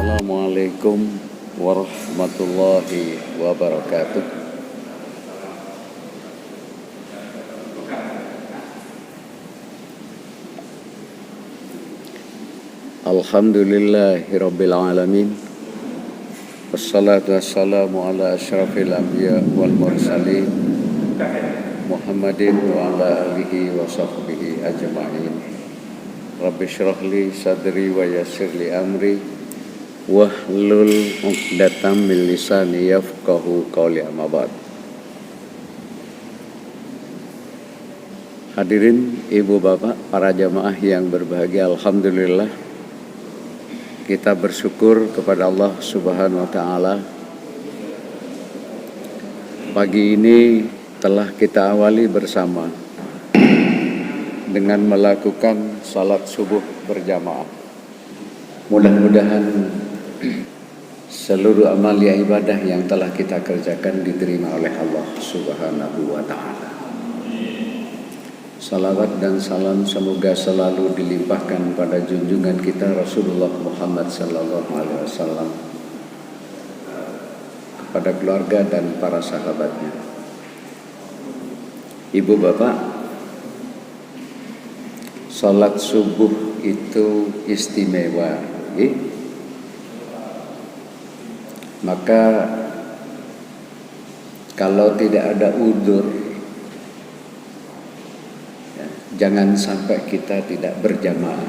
Assalamualaikum warahmatullahi wabarakatuh. Alhamdulillahirabbil alamin. Wassalatu wassalamu ala asyrafil anbiya wal mursalin Muhammadin wa ala alihi wa sahbihi ajma'in. Rabbi shrah li sadri wa yassir li amri wahlul 'uqdatam min lisani yafqahu qawli, amma ba'd. Hadirin ibu bapak, para jamaah yang berbahagia, alhamdulillah kita bersyukur kepada Allah Subhanahu wa taala. Pagi ini telah kita awali bersama dengan melakukan salat subuh berjamaah. Mudah-mudahan seluruh amalia ibadah yang telah kita kerjakan diterima oleh Allah Subhanahu wa taala. Salawat dan salam semoga selalu dilimpahkan pada junjungan kita Rasulullah Muhammad sallallahu alaihi wasallam, kepada keluarga dan para sahabatnya. Ibu bapak, salat subuh itu istimewa, maka kalau tidak ada udzur, jangan sampai kita tidak berjamaah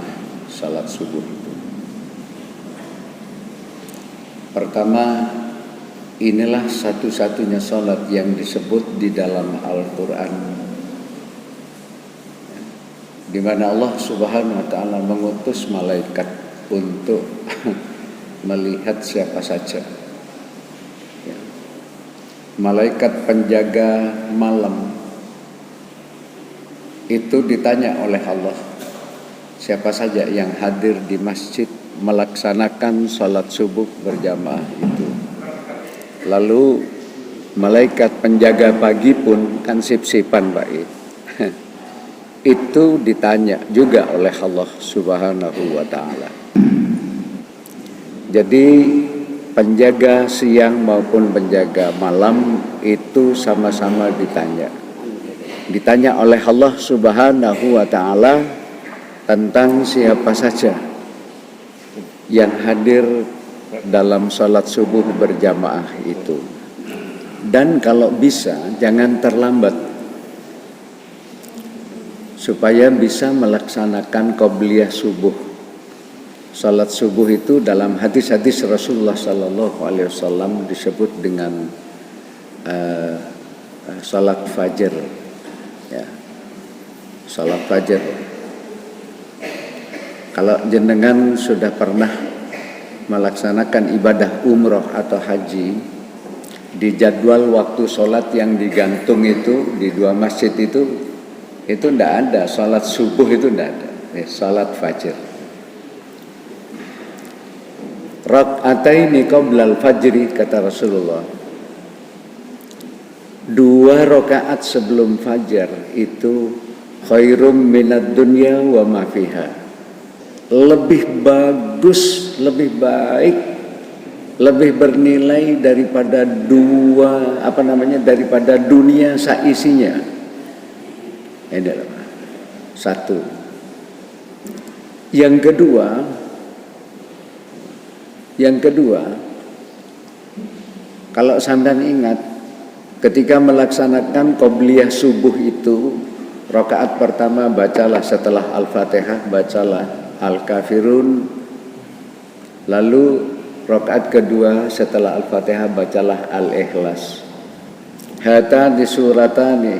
salat subuh itu. Pertama, inilah satu-satunya salat yang disebut di dalam Al-Quran, di mana Allah Subhanahu wa taala mengutus malaikat untuk melihat siapa saja. Malaikat penjaga malam itu ditanya oleh Allah, siapa saja yang hadir di masjid melaksanakan salat subuh berjamaah itu. Lalu malaikat penjaga pagi pun kan sip-sipan Pak, itu ditanya juga oleh Allah Subhanahu wa taala. Jadi penjaga siang maupun penjaga malam itu sama-sama ditanya oleh Allah Subhanahu wa taala tentang siapa saja yang hadir dalam salat subuh berjamaah itu. Dan kalau bisa jangan terlambat, supaya bisa melaksanakan qobliyah subuh. Salat subuh itu dalam hadis-hadis Rasulullah sallallahu alaihi wasallam disebut dengan salat fajar, ya. Salat fajar. Kalau jenengan sudah pernah melaksanakan ibadah umroh atau haji, di jadwal waktu salat yang digantung itu di dua masjid itu tidak ada salat subuh, itu tidak ada, salat fajar. Rak'ataini qoblal fajri, kata Rasulullah, 2 rakaat sebelum fajar itu khairum minad dunya wa ma fiha, lebih bagus, lebih baik, lebih bernilai daripada daripada dunia seisinya. Ini adalah satu. Yang kedua, kalau sampean ingat, ketika melaksanakan qobliyah subuh itu, rakaat pertama bacalah setelah Al-Fatihah, bacalah Al-Kafirun. Lalu rakaat kedua setelah Al-Fatihah bacalah Al-Ikhlas. Hatani suratani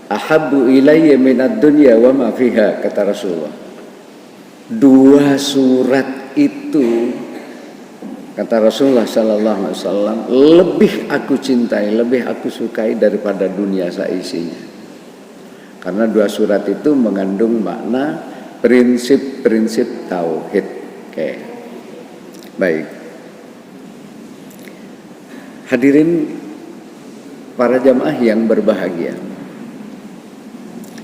ahabbu ilayya minad dunya wa ma fiha, kata Rasulullah. 2 surat itu, kata Rasulullah sallallahu alaihi wasallam, lebih aku cintai, lebih aku sukai daripada dunia seisinya. Karena 2 surat itu mengandung makna prinsip-prinsip tauhid. Oke. Baik. Hadirin para jamaah yang berbahagia,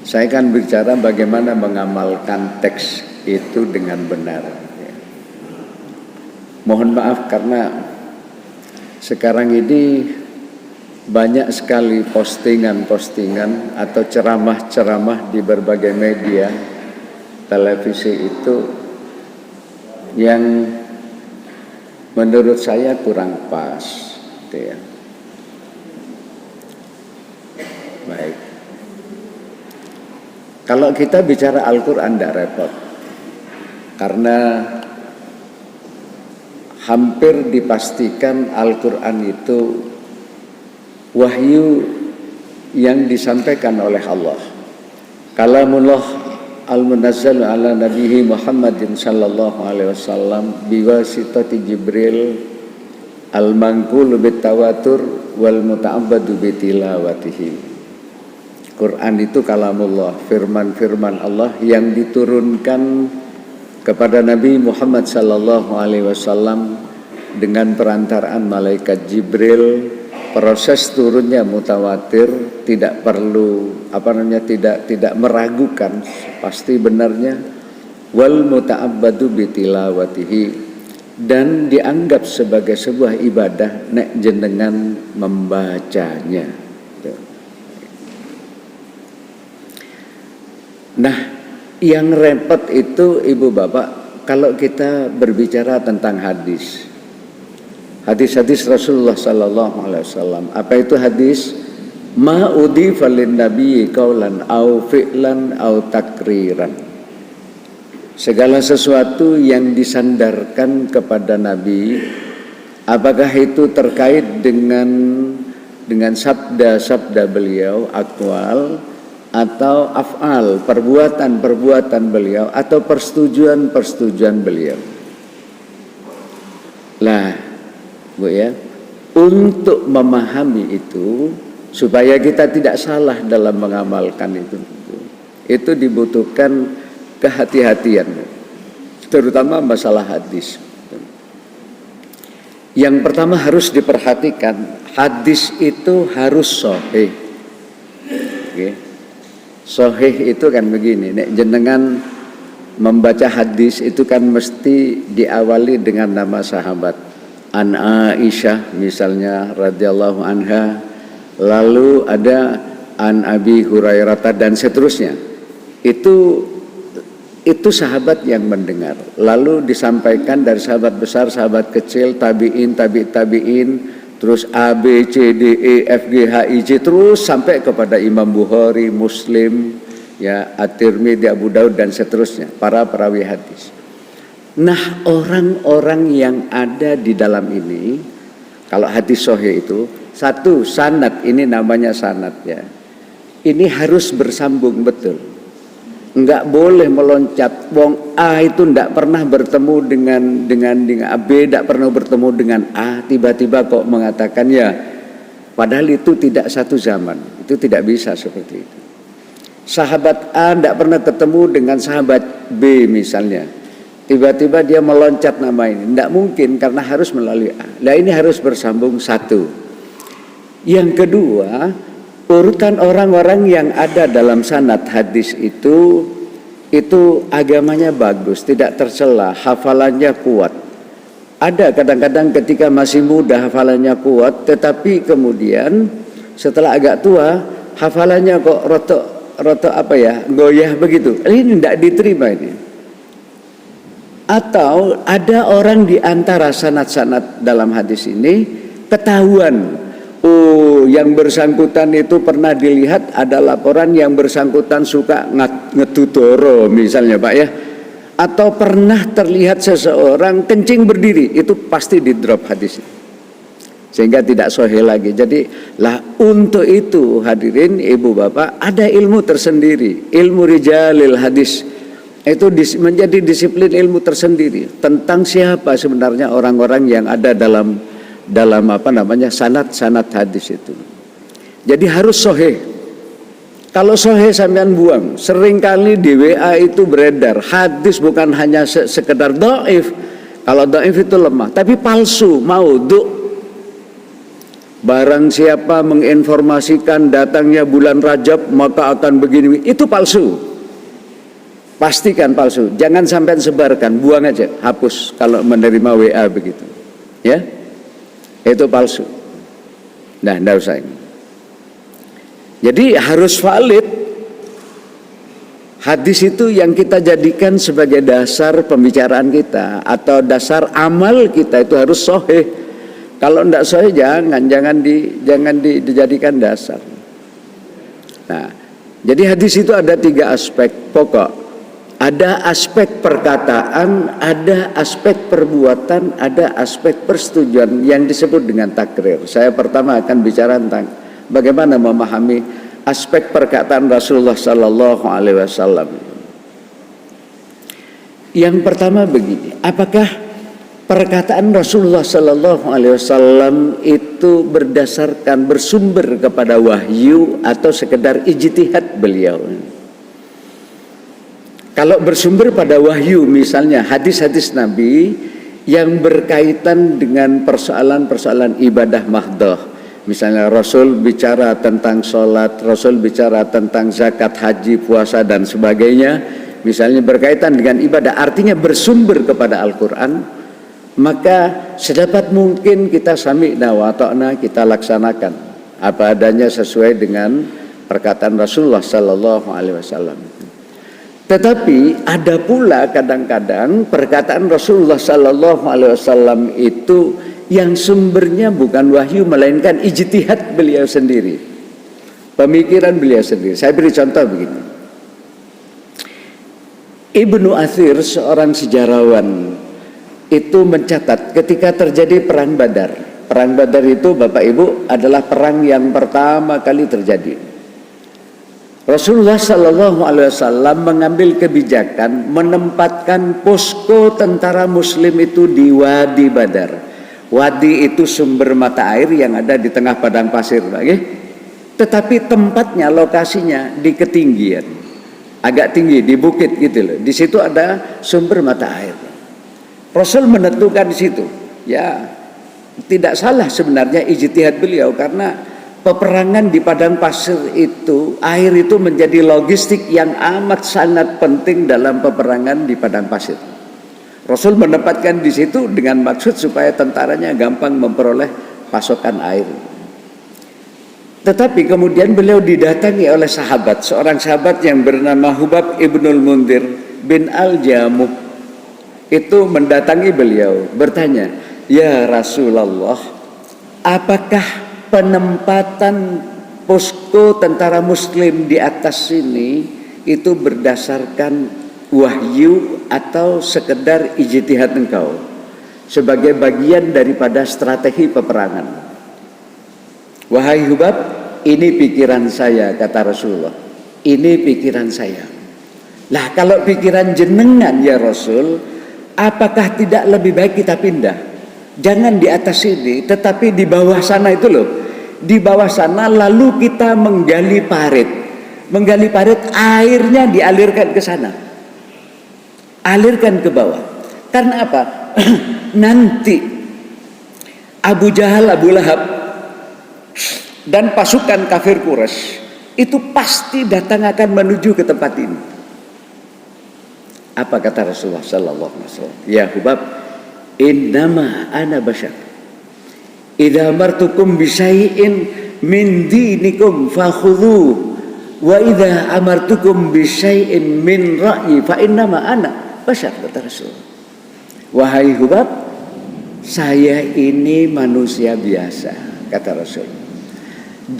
saya akan bicara bagaimana mengamalkan teks itu dengan benar. Mohon maaf karena sekarang ini banyak sekali postingan-postingan atau ceramah-ceramah di berbagai media televisi itu yang menurut saya kurang pas, gitu ya. Baik. Kalau kita bicara Al-Quran tidak repot, karena hampir dipastikan Al-Quran itu wahyu yang disampaikan oleh Allah. Kalamullah al-munazzal ala nabihi Muhammadin sallallahu alaihi wasallam biwasitati Jibril al-manqulu bitawatur wal muta'abbadu bitilawatihi. Quran itu kalamullah, firman-firman Allah yang diturunkan kepada Nabi Muhammad sallallahu alaihi wasallam dengan perantaraan malaikat Jibril. Proses turunnya mutawatir, tidak perlu tidak meragukan pasti benarnya. Wal muta'abbadu bitilawatihi, dan dianggap sebagai sebuah ibadah nek jenengan membacanya. Nah, yang repot itu ibu bapak kalau kita berbicara tentang hadis. Hadis-hadis Rasulullah sallallahu alaihi wasallam. Apa itu hadis? Ma udhifa lin nabiyyi qaulan au fi'lan au takriran. Segala sesuatu yang disandarkan kepada Nabi, apakah itu terkait dengan sabda-sabda beliau, aqwal, atau af'al, perbuatan-perbuatan beliau, atau persetujuan-persetujuan beliau. Lah, Bu ya, untuk memahami itu supaya kita tidak salah dalam mengamalkan itu dibutuhkan kehati-hatian, terutama masalah hadis. Yang pertama harus diperhatikan, hadis itu harus sahih. Okay. Sahih itu kan begini, nek jenengan membaca hadis itu kan mesti diawali dengan nama sahabat. An Aisyah misalnya radhiyallahu anha, lalu ada an Abi Hurairah dan seterusnya. Itu sahabat yang mendengar, lalu disampaikan dari sahabat besar, sahabat kecil, tabi'in, tabi'in, terus A, B, C, D, E, F, G, H, I, J, terus sampai kepada Imam Bukhari, Muslim, ya, At-Tirmidzi, Abu Daud dan seterusnya, para perawi hadis. Nah, orang-orang yang ada di dalam ini, kalau hadis sahih itu, satu, sanad, ini namanya sanad ya. Ini harus bersambung betul. Enggak boleh meloncat. Wong A itu enggak pernah bertemu dengan B, enggak pernah bertemu dengan A, tiba-tiba kok mengatakan ya, padahal itu tidak satu zaman. Itu tidak bisa seperti itu. Sahabat A enggak pernah ketemu dengan sahabat B misalnya. Tiba-tiba dia meloncat nama ini. Tidak mungkin karena harus melalui A. Nah, ini harus bersambung satu. Yang kedua, urutan orang-orang yang ada dalam sanad hadis itu agamanya bagus, tidak tercela, hafalannya kuat. Ada kadang-kadang ketika masih muda hafalannya kuat, tetapi kemudian setelah agak tua hafalannya kok roto goyah begitu. Ini tidak diterima ini. Atau ada orang di antara sanad-sanad dalam hadis ini ketahuan, oh yang bersangkutan itu pernah dilihat ada laporan yang bersangkutan suka ngetutoro misalnya Pak ya, atau pernah terlihat seseorang kencing berdiri, itu pasti di drop hadis sehingga tidak sahih lagi. Jadi lah untuk itu hadirin ibu bapak, ada ilmu tersendiri, ilmu rijalil hadis. Itu menjadi disiplin ilmu tersendiri tentang siapa sebenarnya orang-orang yang ada dalam sanad hadis itu. Jadi harus sahih. Kalau sahih sampean buang. Seringkali di WA itu beredar hadis bukan hanya sekedar dhaif. Kalau dhaif itu lemah, tapi palsu, maudhu. Barang siapa menginformasikan datangnya bulan Rajab maka akan begini, itu palsu. pastikan palsu. Jangan sampai sebarkan, buang aja, hapus kalau menerima WA begitu. Ya, itu palsu. Nah, enggak usah ini. Jadi harus valid. Hadis itu yang kita jadikan sebagai dasar pembicaraan kita atau dasar amal kita itu harus sahih. Kalau enggak sahih jangan dijadikan dasar. Nah, jadi hadis itu ada 3 aspek pokok. Ada aspek perkataan, ada aspek perbuatan, ada aspek persetujuan yang disebut dengan takrir. Saya pertama akan bicara tentang bagaimana memahami aspek perkataan Rasulullah Sallallahu Alaihi Wasallam. Yang pertama begini, apakah perkataan Rasulullah Sallallahu Alaihi Wasallam itu bersumber kepada wahyu atau sekedar ijtihad beliau? Kalau bersumber pada wahyu, misalnya hadis-hadis Nabi yang berkaitan dengan persoalan-persoalan ibadah mahdoh, misalnya Rasul bicara tentang sholat, Rasul bicara tentang zakat, haji, puasa dan sebagainya, misalnya berkaitan dengan ibadah, artinya bersumber kepada Al-Quran, maka sedapat mungkin kita sami'na wa ta'na, kita laksanakan apa adanya sesuai dengan perkataan Rasulullah Sallallahu Alaihi Wasallam. Tetapi ada pula kadang-kadang perkataan Rasulullah Sallallahu Alaihi Wasallam itu yang sumbernya bukan wahyu melainkan ijtihad beliau sendiri, pemikiran beliau sendiri. Saya beri contoh begini. Ibnu Athir, seorang sejarawan, itu mencatat ketika terjadi perang Badar. Perang Badar itu Bapak Ibu adalah perang yang pertama kali terjadi. Rasulullah Sallallahu Alaihi Wasallam mengambil kebijakan menempatkan posko tentara Muslim itu di Wadi Badar. Wadi itu sumber mata air yang ada di tengah padang pasir, okay? Tetapi tempatnya, lokasinya di ketinggian, agak tinggi di bukit gitu loh. Di situ ada sumber mata air. Rasul menentukan di situ. Ya, tidak salah sebenarnya ijtihad beliau karena peperangan di padang pasir itu, air itu menjadi logistik yang amat sangat penting dalam peperangan di padang pasir. Rasul menempatkan di situ dengan maksud supaya tentaranya gampang memperoleh pasokan air. Tetapi kemudian beliau didatangi oleh sahabat, seorang sahabat yang bernama Hubab ibnul Mundir bin Al-Jamuh. Itu mendatangi beliau, bertanya, "Ya Rasulullah, apakah penempatan posko tentara Muslim di atas sini itu berdasarkan wahyu atau sekedar ijtihad engkau sebagai bagian daripada strategi peperangan?" "Wahai Hubab, ini pikiran saya," kata Rasulullah. "Ini pikiran saya." "Lah kalau pikiran jenengan ya Rasul, apakah tidak lebih baik kita pindah? Jangan di atas sini, tetapi di bawah sana itu loh. Di bawah sana lalu kita menggali parit. Menggali parit, airnya dialirkan ke sana. Alirkan ke bawah. Karena apa? Nanti Abu Jahal, Abu Lahab dan pasukan kafir Quraisy itu pasti datang akan menuju ke tempat ini." Apa kata Rasulullah sallallahu alaihi wasallam? "Ya Hubab, innama ana bashar. Idza amartukum bi syai'in min dinikum fakhudhu wa idza amartukum bi syai'in min ra'yi fa innama ana bashar," kata Rasul. "Wahai Hubab, saya ini manusia biasa," kata Rasul.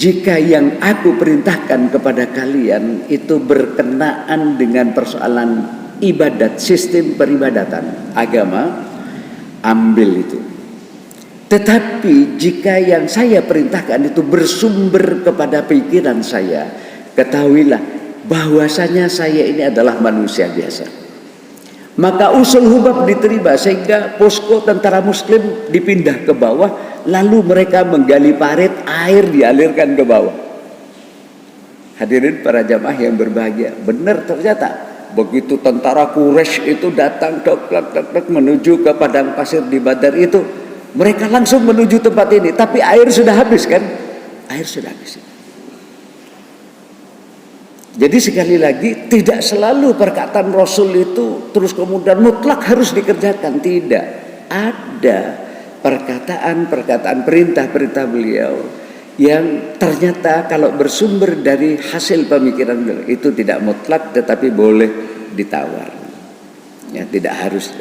"Jika yang aku perintahkan kepada kalian itu berkenaan dengan persoalan ibadat, sistem peribadatan agama, ambil itu. Tetapi jika yang saya perintahkan itu bersumber kepada pikiran saya, ketahuilah bahwasanya saya ini adalah manusia biasa." Maka usul Hubab diterima sehingga posko tentara Muslim dipindah ke bawah, lalu mereka menggali parit, air dialirkan ke bawah. Hadirin para jamaah yang berbahagia, benar ternyata begitu tentara Quraisy itu datang dok menuju ke padang pasir di Badar itu, mereka langsung menuju tempat ini, tapi air sudah habis kan? Air sudah habis. Jadi sekali lagi, tidak selalu perkataan Rasul itu terus kemudian mutlak harus dikerjakan. Tidak. Ada perkataan-perkataan perintah-perintah beliau yang ternyata kalau bersumber dari hasil pemikiran beliau itu tidak mutlak, tetapi boleh ditawar. Ya, tidak harus.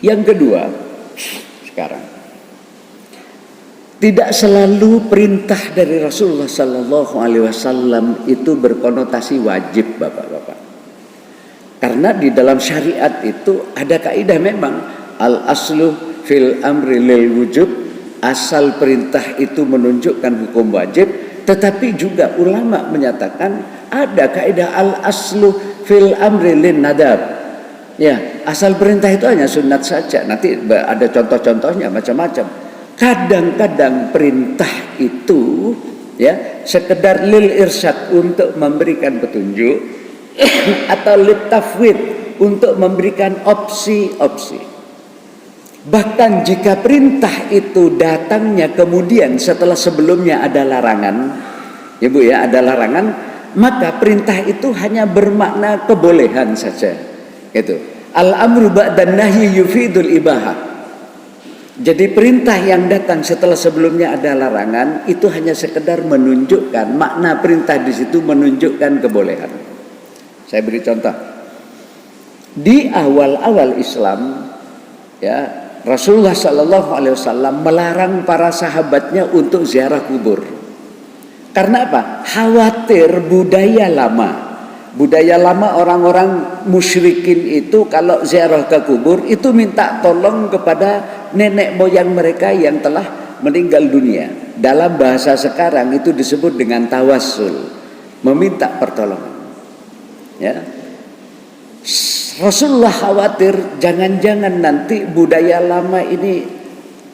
Yang kedua, sekarang tidak selalu perintah dari Rasulullah Sallallahu Alaihi Wasallam itu berkonotasi wajib, bapak-bapak. Karena di dalam syariat itu ada kaidah memang al aslu fil amri lil wujub, asal perintah itu menunjukkan hukum wajib. Tetapi juga ulama menyatakan ada kaidah al aslu fil amri lin nadab. Ya, asal perintah itu hanya sunat saja. Nanti ada contoh-contohnya macam-macam. Kadang-kadang perintah itu ya sekedar lil irsyad untuk memberikan petunjuk atau lit tafwid untuk memberikan opsi-opsi. Bahkan jika perintah itu datangnya kemudian setelah sebelumnya ada larangan, ya Bu ya, ada larangan, maka perintah itu hanya bermakna kebolehan saja. Itu. Al-amru ba'dan nahyi yufidul ibahah. Jadi perintah yang datang setelah sebelumnya ada larangan itu hanya sekedar menunjukkan makna perintah di situ menunjukkan kebolehan. Saya beri contoh. Di awal-awal Islam, ya Rasulullah Sallallahu Alaihi Wasallam melarang para sahabatnya untuk ziarah kubur. Karena apa? Khawatir budaya lama. Budaya lama orang-orang musyrikin itu kalau ziarah ke kubur itu minta tolong kepada nenek moyang mereka yang telah meninggal dunia. Dalam bahasa sekarang itu disebut dengan tawassul, meminta pertolongan. Ya. Rasulullah khawatir jangan-jangan nanti budaya lama ini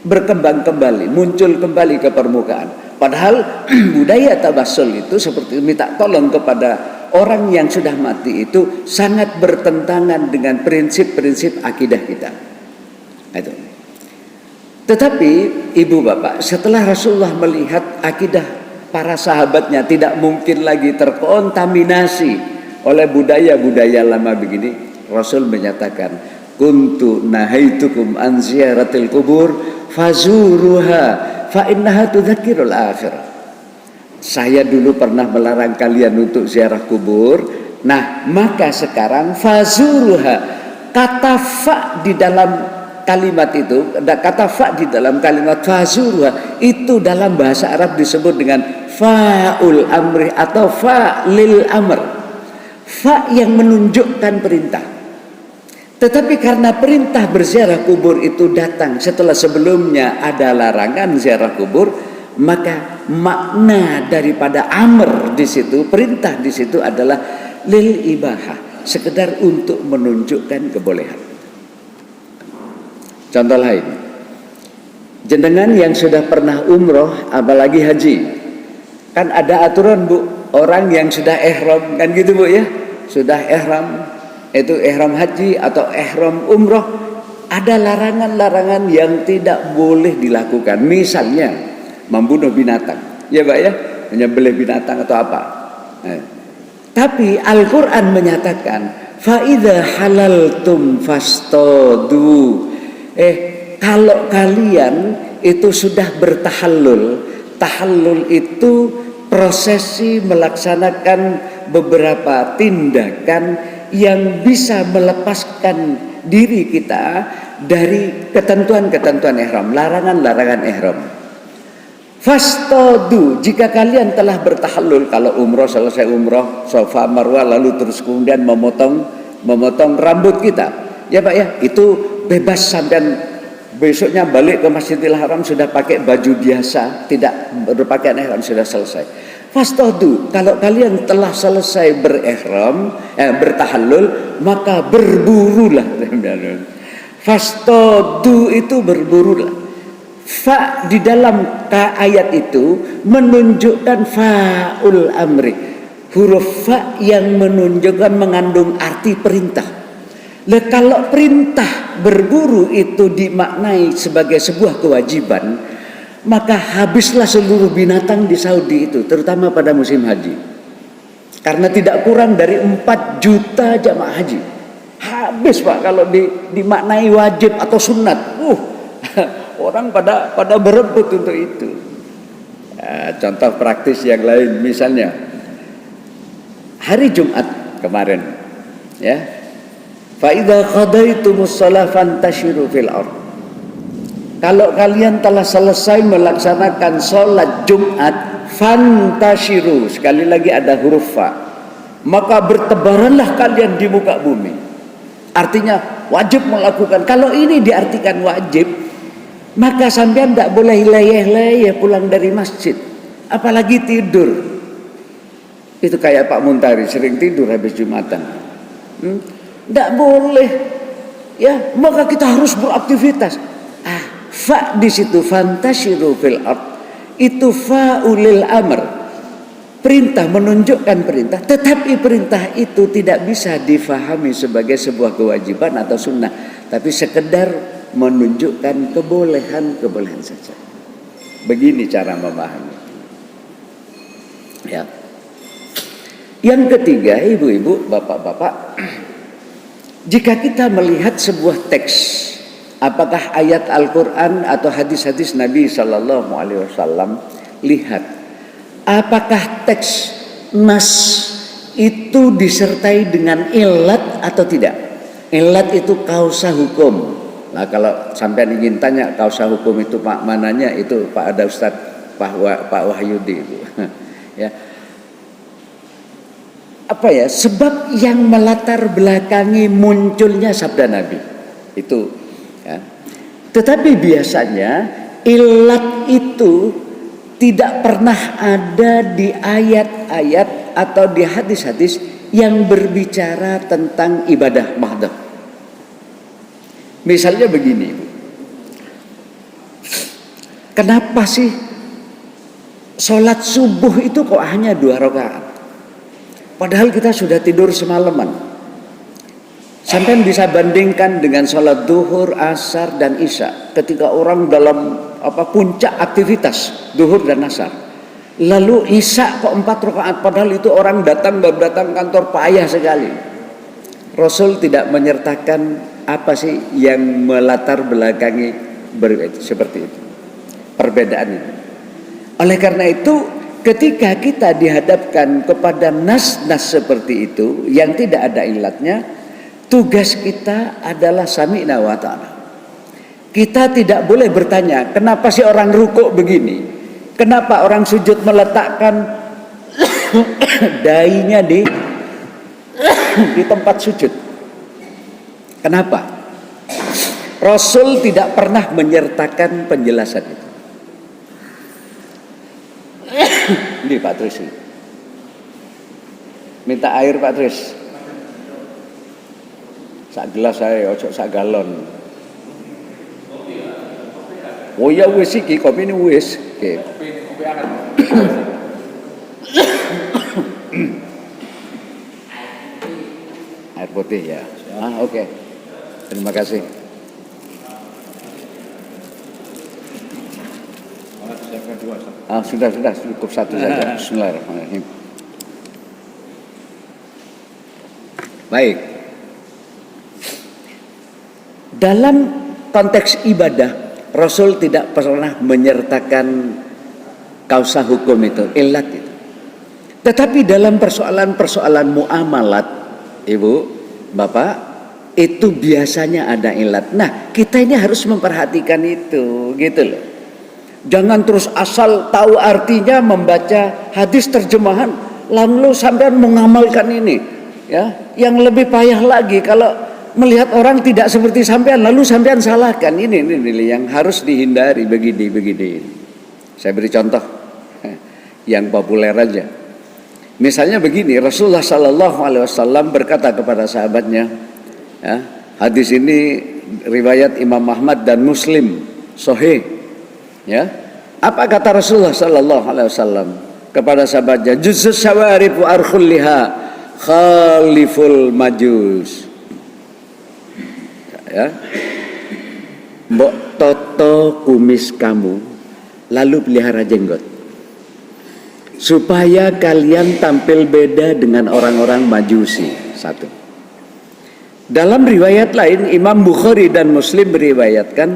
berkembang kembali, muncul kembali ke permukaan. Padahal budaya tawassul itu seperti minta tolong kepada orang yang sudah mati itu sangat bertentangan dengan prinsip-prinsip akidah kita. Itu. Tetapi ibu bapak, setelah Rasulullah melihat akidah para sahabatnya tidak mungkin lagi terkontaminasi oleh budaya-budaya lama begini, Rasul menyatakan, "Kuntu nahaitukum an ziyaratil kubur fazuruha fa innaha tudzakirul akhirah." Saya dulu pernah melarang kalian untuk ziarah kubur. Nah, maka sekarang fazuruha, kata fa di dalam kalimat itu, kata fa di dalam kalimat fazuruha itu dalam bahasa Arab disebut dengan fa'ul amri atau fa lil amr. Fa yang menunjukkan perintah. Tetapi karena perintah berziarah kubur itu datang setelah sebelumnya ada larangan ziarah kubur, maka makna daripada amr di situ, perintah di situ adalah lil ibahah, sekedar untuk menunjukkan kebolehan. Contoh lain, jenengan yang sudah pernah umroh apalagi haji, kan ada aturan Bu, orang yang sudah ihram kan gitu Bu ya, sudah ihram, itu ihram haji atau ihram umroh, ada larangan-larangan yang tidak boleh dilakukan. Misalnya membunuh binatang, ya Pak ya, menyembelih binatang atau apa. Tapi Al-Quran menyatakan, faida halaltum fastadu. Kalau kalian itu sudah bertahallul, tahallul itu prosesi melaksanakan beberapa tindakan yang bisa melepaskan diri kita dari ketentuan-ketentuan ihram, larangan-larangan ihram. Fastadu, jika kalian telah bertahallul, kalau umroh selesai umroh, Safa Marwah lalu terus kemudian memotong rambut kita, ya Pak ya, itu bebas sampai besoknya balik ke Masjidil Haram sudah pakai baju biasa, tidak berpakaian ihram, sudah selesai. Fastadu, kalau kalian telah selesai bertahallul, maka berburulah. Fastadu itu berburulah. Fa di dalam ayat itu menunjukkan fa'ul amri, huruf fa yang menunjukkan mengandung arti perintah. Kalau perintah berburu itu dimaknai sebagai sebuah kewajiban, maka habislah seluruh binatang di Saudi itu, terutama pada musim haji. Karena tidak kurang dari 4 juta jamaah haji. Habis Pak kalau dimaknai wajib atau sunat. Orang pada berebut untuk itu. Contoh praktis yang lain, misalnya hari Jumat kemarin, ya. Fa idza qadaitumus shalah fantashiru fil ardh. Kalau kalian telah selesai melaksanakan sholat Jumat, fantashiru, sekali lagi ada huruf fa, maka bertebaranlah kalian di muka bumi. Artinya wajib melakukan. Kalau ini diartikan wajib, maka sampean tidak boleh leyeh-leyeh pulang dari masjid, apalagi tidur. Itu kayak Pak Muntari sering tidur habis Jumatan. Tidak boleh, ya. Maka kita harus beraktivitas. Fa di situ fantashiru fil ardh itu faulil amr, perintah, menunjukkan perintah. Tetapi perintah itu tidak bisa difahami sebagai sebuah kewajiban atau sunnah, tapi sekedar menunjukkan kebolehan saja. Begini cara memahami. Ya. Yang ketiga, ibu-ibu, bapak-bapak, jika kita melihat sebuah teks, apakah ayat Al-Quran atau hadis-hadis Nabi Sallallahu Alaihi Wasallam, lihat apakah teks nas itu disertai dengan ilat atau tidak. Ilat itu kausa hukum. Nah, kalau sampai ingin tanya kausa hukum itu Pak mananya, itu Pak ada Ustadz Pak Wahyudi itu. Ya. Apa ya sebab yang melatar belakangi munculnya sabda Nabi itu, ya. Tetapi biasanya ilat itu tidak pernah ada di ayat-ayat atau di hadis-hadis yang berbicara tentang ibadah mahdoh. Misalnya begini, Ibu. Kenapa sih sholat subuh itu kok hanya 2 rakaat? Padahal kita sudah tidur semalaman. Sampai bisa bandingkan dengan sholat duhur, asar, dan isya. Ketika orang dalam puncak aktivitas duhur dan asar. Lalu isya kok 4 rakaat. Padahal itu orang baru datang kantor payah sekali. Rasul tidak menyertakan apa sih yang melatar belakangi seperti itu. Perbedaan itu. Oleh karena itu, ketika kita dihadapkan kepada nas-nas seperti itu yang tidak ada ilatnya, tugas kita adalah sami'na wa ta'ala. Kita tidak boleh bertanya, kenapa sih orang rukuk begini? Kenapa orang sujud meletakkan dahinya di tempat sujud? Kenapa? Rasul tidak pernah menyertakan penjelasan itu. Ini Pak Tris, minta air Pak Tris, sak gelas saya, ojo sak galon. Oh ya wis iki kopi ini wis. Oke. Kopi anget. Air putih ya. Oke. Terima kasih. Sudah cukup 1 saja. Bismillahirrahmanirrahim. Baik. Dalam konteks ibadah, Rasul tidak pernah menyertakan kausa hukum itu, ilat itu. Tetapi dalam persoalan-persoalan muamalat, Ibu, Bapak, itu biasanya ada ilat. Nah, kita ini harus memperhatikan itu, gitu loh. Jangan terus asal tahu artinya membaca hadis terjemahan lalu sampai mengamalkan ini, ya. Yang lebih payah lagi kalau melihat orang tidak seperti sampean lalu sampean salahkan. Ini yang harus dihindari, begini. Saya beri contoh yang populer aja. Misalnya begini, Rasulullah Sallallahu Alaihi Wasallam berkata kepada sahabatnya, ya, hadis ini riwayat Imam Ahmad dan Muslim, sahih. Ya, apa kata Rasulullah Sallallahu Alaihi Wasallam kepada sahabatnya? Juzus sawarib wa arkhul liha khaliful majus. Ya, mbok toto kumis kamu, lalu pelihara jenggot. supaya kalian tampil beda dengan orang-orang Majusi. Satu. Dalam riwayat lain Imam Bukhari dan Muslim meriwayatkan,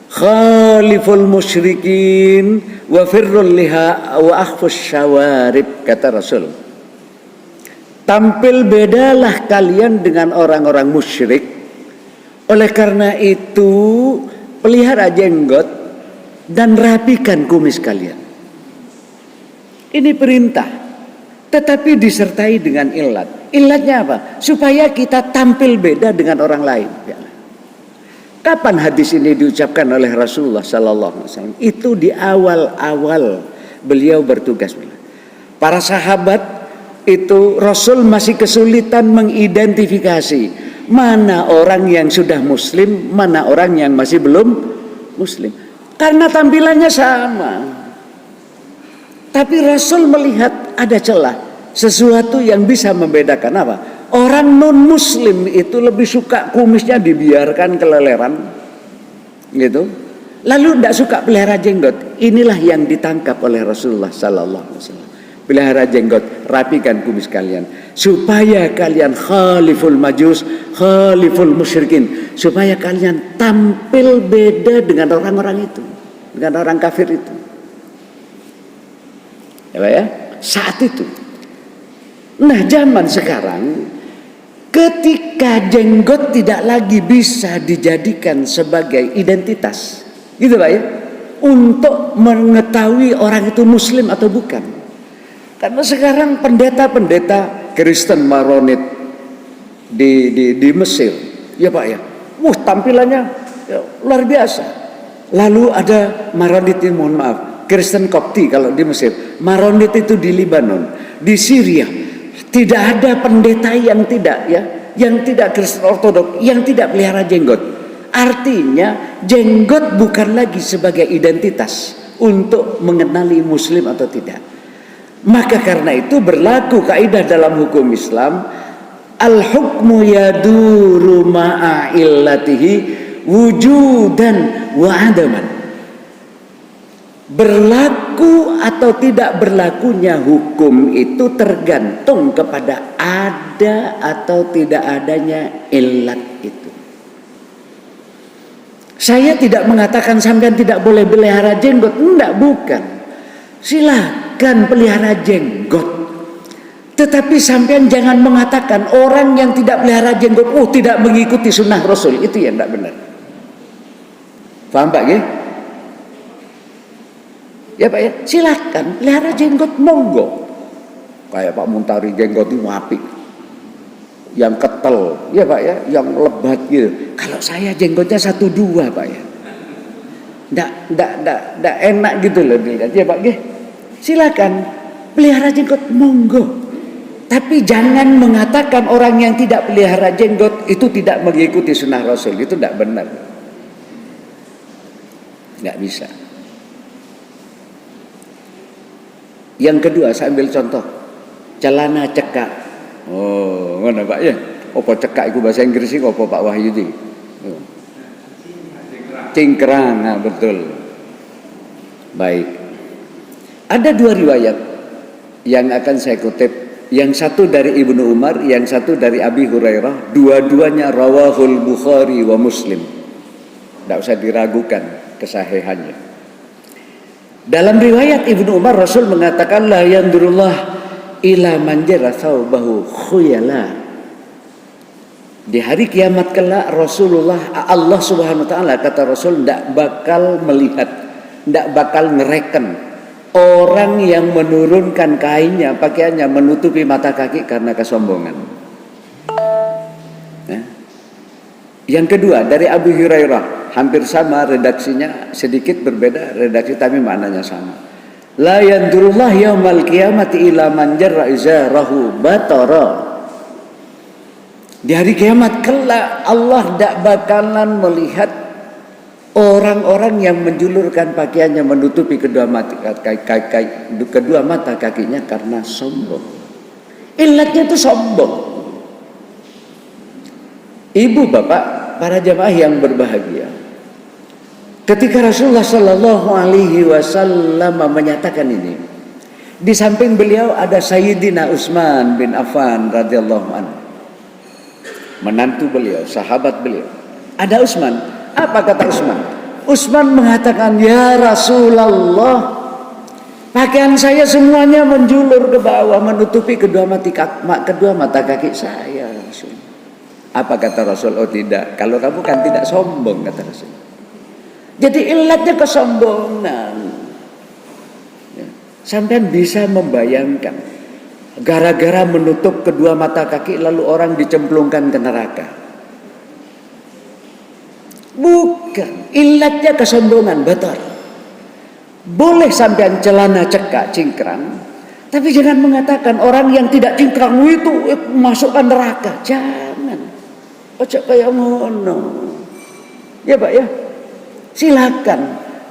khaliful musyrikin wa firrul liha wa akhfus syawarib, kata Rasul. Tampil bedalah kalian dengan orang-orang musyrik. Oleh karena itu pelihara jenggot dan rapikan kumis kalian. Ini perintah, tetapi disertai dengan ilat. Ilatnya apa? Supaya kita tampil beda dengan orang lain. Kapan hadis ini diucapkan oleh Rasulullah Sallallahu Alaihi Wasallam? Itu di awal-awal beliau bertugas. Para sahabat itu Rasul masih kesulitan mengidentifikasi mana orang yang sudah muslim, mana orang yang masih belum muslim, karena tampilannya sama. Tapi Rasul melihat ada celah, sesuatu yang bisa membedakan apa? Orang non muslim itu lebih suka kumisnya dibiarkan keleleran gitu, lalu tidak suka pelihara jenggot. Inilah yang ditangkap oleh Rasulullah Sallallahu Alaihi Wasallam. Pelihara jenggot, rapikan kumis kalian supaya kalian khaliful majus, khaliful musyrikin, supaya kalian tampil beda dengan orang-orang itu, dengan orang kafir itu. Ya, saat itu. Nah, zaman sekarang ketika jenggot tidak lagi bisa dijadikan sebagai identitas, gitu Pak ya, untuk mengetahui orang itu muslim atau bukan. Karena sekarang pendeta-pendeta Kristen Maronit di Mesir, ya Pak ya, tampilannya ya, luar biasa. Lalu ada Maronit, mohon maaf, Kristen Kopti kalau di Mesir, Maronit itu di Libanon, di Syria, tidak ada pendeta yang tidak Kristen Ortodok, yang tidak pelihara jenggot. Artinya jenggot bukan lagi sebagai identitas untuk mengenali muslim atau tidak. Maka karena itu berlaku kaidah dalam hukum Islam, al-hukmu yaduru ma'a illatihi wujudan wa adaman. Berlaku atau tidak berlakunya hukum itu tergantung kepada ada atau tidak adanya illat itu. Saya tidak mengatakan sampean tidak boleh pelihara jenggot, enggak, bukan. Silakan pelihara jenggot, tetapi sampean jangan mengatakan orang yang tidak pelihara jenggot tidak mengikuti sunnah Rasul. Itu yang tidak benar. Paham Pak ya? Ya Pak ya, silakan pelihara jenggot, monggo. Kayak Pak Muntari jenggot itu api, yang ketel, ya Pak ya, yang lebat gitu. Kalau saya jenggotnya 1-2 Pak ya, ndak enak gitu loh dilihat, ya Pak ya. Silakan pelihara jenggot, monggo. Tapi jangan mengatakan orang yang tidak pelihara jenggot itu tidak mengikuti sunnah Rasul. Itu tidak benar. Nggak bisa. Yang kedua, saya ambil contoh celana cekak. Oh, mana Pak ya? Apa cekak itu bahasa Inggris itu apa Pak Wahyudi? Cingkrang, nah, betul. Baik. Ada 2 riwayat yang akan saya kutip. Yang satu dari Ibnu Umar, yang satu dari Abi Hurairah. Dua-duanya rawahul Bukhari wa Muslim. Tidak usah diragukan kesahihannya. Dalam riwayat Ibnu Umar, Rasul mengatakan, la yandurullah ila manjara thawbahu khuyala. Di hari kiamat kelak Allah Subhanahu wa taala, kata Rasul, tidak bakal melihat, tidak bakal ngereken orang yang menurunkan kainnya, pakaiannya menutupi mata kaki karena kesombongan. Yang kedua dari Abu Hurairah, hampir sama redaksinya, sedikit berbeda redaksi tapi maknanya sama. La yandurullah yaumal qiyamati ila man jarra izarahu batara. Di hari kiamat kelak Allah tidak bakalan melihat orang-orang yang menjulurkan pakaiannya menutupi kedua mata kakinya karena sombong. Ilatnya itu sombong. Ibu bapak, para jamaah yang berbahagia, ketika Rasulullah Sallallahu Alaihi Wasallam menyatakan ini, Di samping beliau ada Sayyidina Utsman bin Affan radhiyallahu anhu, menantu beliau, sahabat beliau. Ada Utsman. Apa kata Utsman? Utsman mengatakan, ya Rasulullah, pakaian saya semuanya menjulur ke bawah, menutupi kedua mata kaki saya. Rasul. Apa kata Rasul? Oh tidak, kalau kamu kan tidak sombong, kata Rasul. Jadi ilatnya kesombongan. Ya. Sampai bisa membayangkan, gara-gara menutup kedua mata kaki lalu orang dicemplungkan ke neraka. Bukan, ilatnya kesombongan, betul. Boleh sampean celana cekak cingkrang, tapi jangan mengatakan orang yang tidak cingkrang itu masukkan neraka. Jangan. Ojo kayak ngono. Ya Pak ya. Silakan.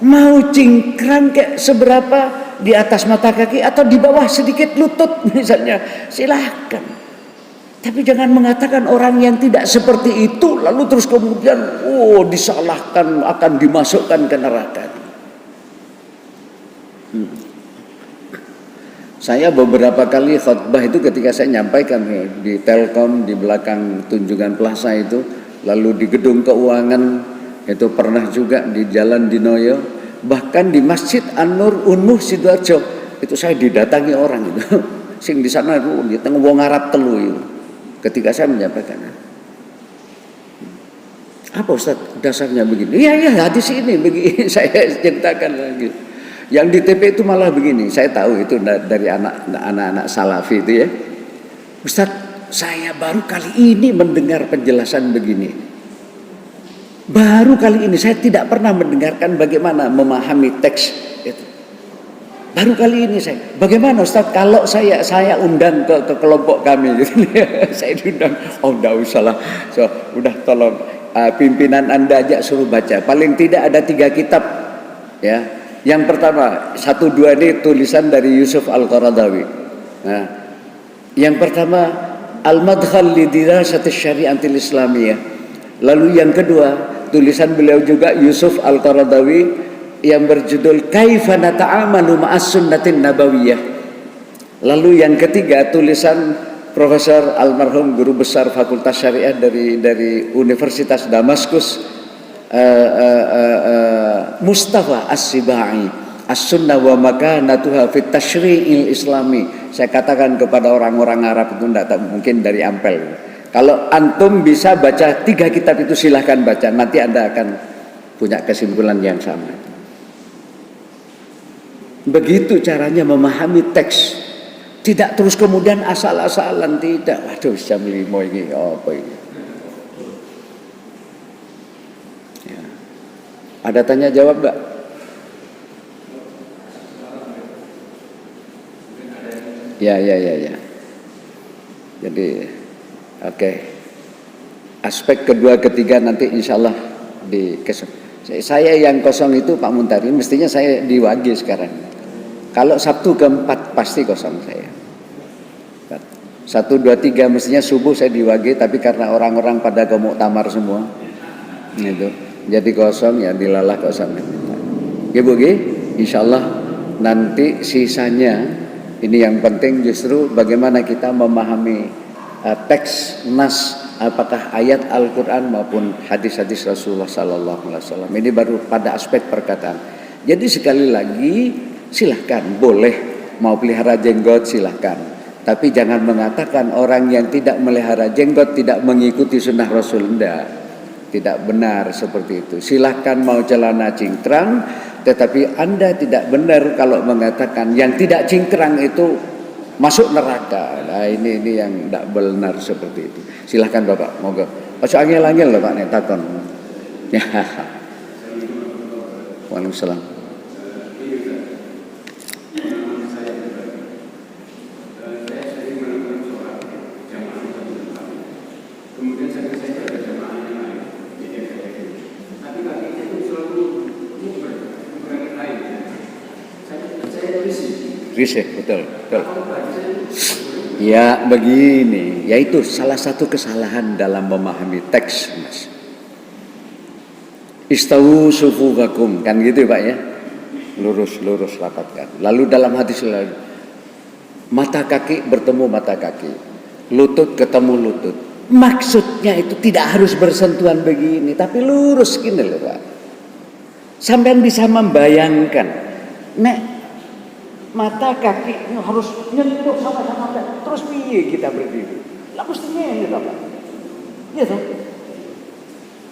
Mau cingkrang kayak seberapa di atas mata kaki atau di bawah sedikit lutut misalnya, silakan. Tapi jangan mengatakan orang yang tidak seperti itu lalu terus kemudian disalahkan, akan dimasukkan ke neraka. Saya beberapa kali khutbah itu ketika saya nyampaikan di Telkom di belakang Tunjungan Plaza itu, lalu di gedung keuangan itu, pernah juga di Jalan Dinoyo, bahkan di Masjid An-Nur Unmuh Sidoarjo itu saya didatangi orang itu. Sing di sana itu di tengah wong Arab telu itu. Ketika saya menyampaikan, apa Ustaz dasarnya begini? Iya hadis ini begini. Saya ceritakan lagi. Yang di TP itu malah begini. Saya tahu itu dari anak-anak salafi itu ya. Ustaz, saya baru kali ini mendengar penjelasan begini. Baru kali ini saya tidak pernah mendengarkan bagaimana memahami teks itu. Baru kali ini saya. Bagaimana Ustaz kalau saya undang ke kelompok kami gitu. Saya diundang. Oh enggak usah lah. So, udah tolong pimpinan Anda aja suruh baca. Paling tidak ada 3 kitab ya. Yang pertama, 1-2 ini tulisan dari Yusuf Al-Qaradawi. Nah, yang pertama Al-Madkhal li Dirasati Syari'atil Islamiyah. Lalu yang kedua, tulisan beliau juga Yusuf Al-Qaradawi yang berjudul Kaifa Nata'amalu Ma'as Sunnatin Nabawiyah. Lalu yang ketiga, tulisan Profesor almarhum guru besar Fakultas Syariah dari Universitas Damaskus, Mustafa As-Sibai, As-Sunnah wa Makanatuha fit Tasyri'il Islami. Saya katakan kepada orang-orang Arab itu tidak mungkin dari Ampel. Kalau antum bisa baca 3 kitab itu silahkan baca, nanti Anda akan punya kesimpulan yang sama. Begitu caranya memahami teks, tidak terus kemudian asal-asalan, tidak. Waduh, jam 5 ini apa ini? Ya. Ada tanya jawab enggak? Ya. Jadi, oke. Aspek kedua ketiga nanti insya Allah di saya yang kosong itu Pak Muntari, mestinya saya di Wage sekarang. Kalau Sabtu keempat pasti kosong saya. 1, 2, 3 mestinya subuh saya di Wage, tapi karena orang-orang pada ke muktamar semua, itu jadi kosong ya, dilalah kosong. Bu, insya Allah nanti sisanya ini yang penting justru bagaimana kita memahami teks nas, apakah ayat Al-Quran maupun hadis-hadis Rasulullah Sallallahu Alaihi Wasallam. Ini baru pada aspek perkataan. Jadi sekali lagi silahkan, boleh mau pelihara jenggot silahkan, tapi jangan mengatakan orang yang tidak melihara jenggot tidak mengikuti sunnah Rasul. Tidak benar seperti itu. Silahkan mau celana cingkrang, tetapi Anda tidak benar kalau mengatakan yang tidak cingkrang itu masuk neraka. Nah ini yang tidak benar seperti itu. Silahkan Bapak, moga. Ojo angel-angel loh Pak Netakon. Ya. Waalaikumsalam. Betul. Ya begini, yaitu salah satu kesalahan dalam memahami teks, Mas. Istawu sufufakum, kan gitu Pak ya. Lurus rapatkan. Lalu dalam hadis lain, mata kaki bertemu mata kaki, lutut ketemu lutut. Maksudnya itu tidak harus bersentuhan begini, tapi lurus gini loh Pak. Sampean bisa membayangkan, nek mata kaki harus nyentuh sama-sama, terus piye kita berdiri? Lah mestinya ini Pak. Iya toh?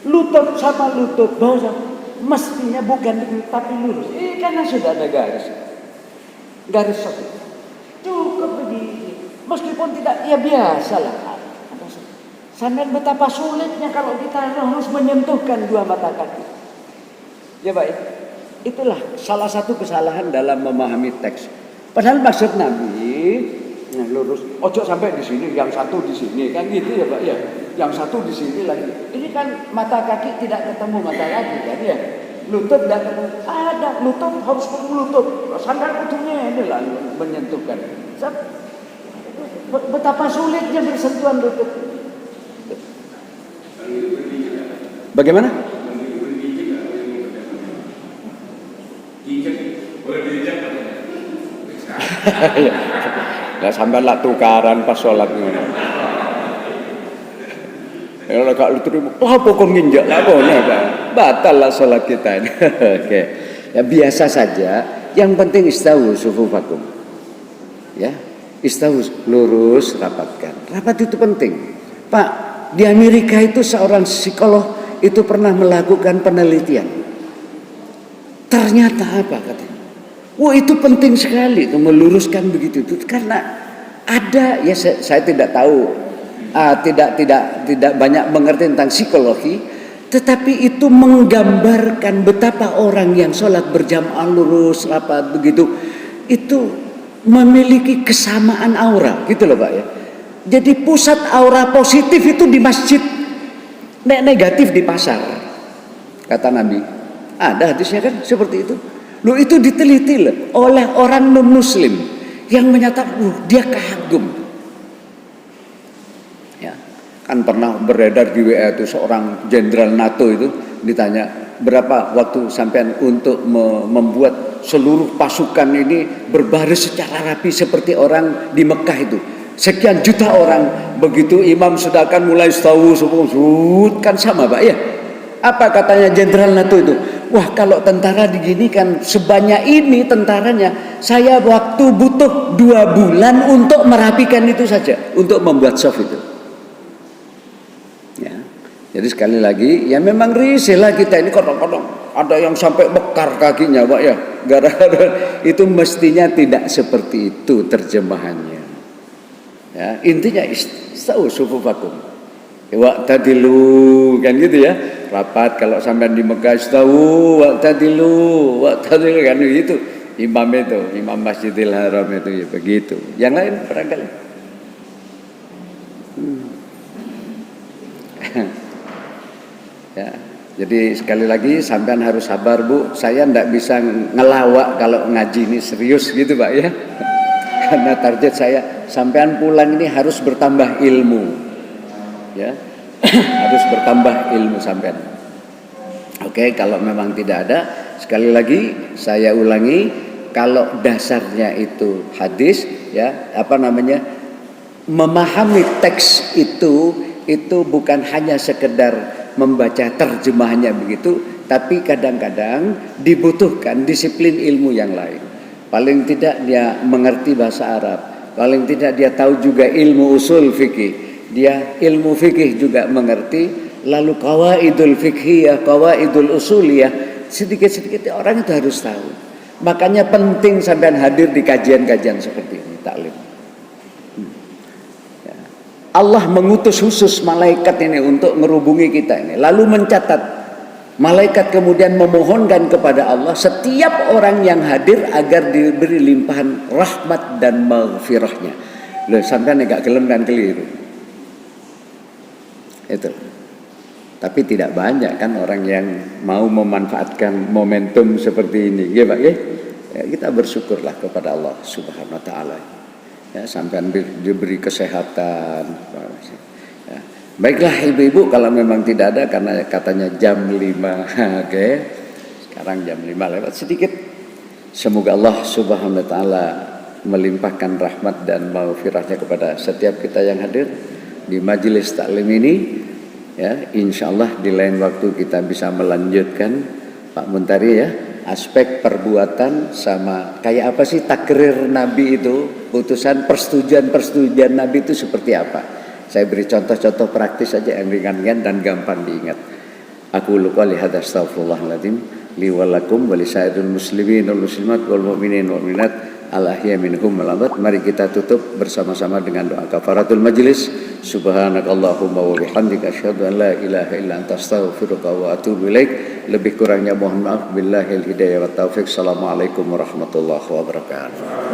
Lutut sama lutut, bawah mestinya bukan tapi lurus. Karena sudah ada garis satu. Cukup begini. Meskipun tidak, ya biasalah. Sampai betapa sulitnya kalau kita harus menyentuhkan dua mata kaki. Ya baik. Itulah salah satu kesalahan dalam memahami teks. Padahal maksud Nabi, lurus. Ojo sampai di sini, yang satu di sini, kan gitu ya Pak ya. Yang satu di sini lagi. Ini kan mata kaki tidak ketemu mata kaki kan ya. Lutut tidak ketemu. Ada lutut harus ketemu lutut. Sampai ujungnya ini lah menyentuhkan. Betapa sulitnya bersentuhan lutut. Bagaimana? Nggak sampai lah tukaran pas sholat ini. Kalau gak lu terima, pokok nginjak lah, batal lah sholat kita ini. Oke, ya biasa saja. Yang penting istawu sufufakum. Ya, istawu lurus, rapatkan. Rapat itu penting. Pak, di Amerika itu seorang psikolog itu pernah melakukan penelitian. Ternyata apa katanya? Wah itu penting sekali itu meluruskan begitu itu karena ada ya saya tidak tahu, tidak banyak mengerti tentang psikologi, tetapi itu menggambarkan betapa orang yang sholat berjamaah lurus rapat begitu itu memiliki kesamaan aura gitu loh Pak ya. Jadi pusat aura positif itu di masjid, negatif di pasar, kata Nabi. Ada hadisnya kan seperti itu. Loh itu diteliti loh oleh orang non muslim yang menyatakan dia kagum. Ya, kan pernah beredar di WA itu seorang jenderal NATO itu ditanya berapa waktu sampean untuk membuat seluruh pasukan ini berbaris secara rapi seperti orang di Mekah itu. Sekian juta orang, begitu imam sudah akan mulai istawu kan sama Pak ya. Apa katanya jenderal NATO itu? Wah kalau tentara diginikan sebanyak ini tentaranya, saya waktu butuh 2 bulan untuk merapikan itu saja, untuk membuat soft itu. Ya, jadi sekali lagi, ya memang risih lah kita ini kadang-kadang ada yang sampai bekar kakinya Pak ya, gara-gara itu mestinya tidak seperti itu terjemahannya. Ya, intinya istawu sufufakum. Wa'tadilu kan gitu ya. Rapat kalau sampai di Mekah istawu wa'tadilu kan gitu. Imam Masjidil Haram itu ya begitu. Yang lain barangkali. Ya, jadi sekali lagi sampean harus sabar Bu. Saya ndak bisa ngelawak kalau ngaji ini serius gitu Pak ya. Karena target saya sampean pulang ini harus bertambah ilmu. Ya. Harus bertambah ilmu sampean. Oke, kalau memang tidak ada, sekali lagi saya ulangi, kalau dasarnya itu hadis ya, memahami teks itu bukan hanya sekedar membaca terjemahannya begitu, tapi kadang-kadang dibutuhkan disiplin ilmu yang lain. Paling tidak dia mengerti bahasa Arab, paling tidak dia tahu juga ilmu usul fikih. Dia ilmu fikih juga mengerti, lalu qawaidul fikhiyah, qawaidul usuliyah, sedikit-sedikit orang itu harus tahu. Makanya penting sampean hadir di kajian-kajian seperti ini, taklim. Ya. Allah mengutus khusus malaikat ini untuk merubungi kita ini, lalu mencatat. Malaikat kemudian memohonkan kepada Allah setiap orang yang hadir agar diberi limpahan rahmat dan maghfirahnya. Loh, sampean enggak gelem dan keliru. Itu. Tapi tidak banyak kan orang yang mau memanfaatkan momentum seperti ini. Ya Pak ya. Ya, kita bersyukurlah kepada Allah Subhanahu wa taala. Ya, sampai diberi kesehatan. Ya. Baiklah ibu-ibu kalau memang tidak ada karena katanya jam 5. Oke. Sekarang jam 5 lewat sedikit. Semoga Allah Subhanahu wa taala melimpahkan rahmat dan maghfirahnya kepada setiap kita yang hadir di majelis taklim ini. Ya, insyaallah di lain waktu kita bisa melanjutkan Pak Muntari ya, aspek perbuatan sama kayak apa sih takrir Nabi itu, putusan persetujuan Nabi itu seperti apa. Saya beri contoh-contoh praktis saja yang ringan-ringan dan gampang diingat. Aku lupa lihat astaghfirullahaladzim li walakum wa lisairil muslimin wal muslimat wal mu'minin wal mu'minat al ahya minhum wal amwat. Mari kita tutup bersama-sama dengan doa kafaratul majlis. Subhanakallahumma wa bihamdika asyhadu an la ilaha illa anta astaghfiruka wa atubu ilaik. Lebih kurangnya mohon maaf. Billahil hidayah wa taufik. Assalamualaikum warahmatullahi wabarakatuh.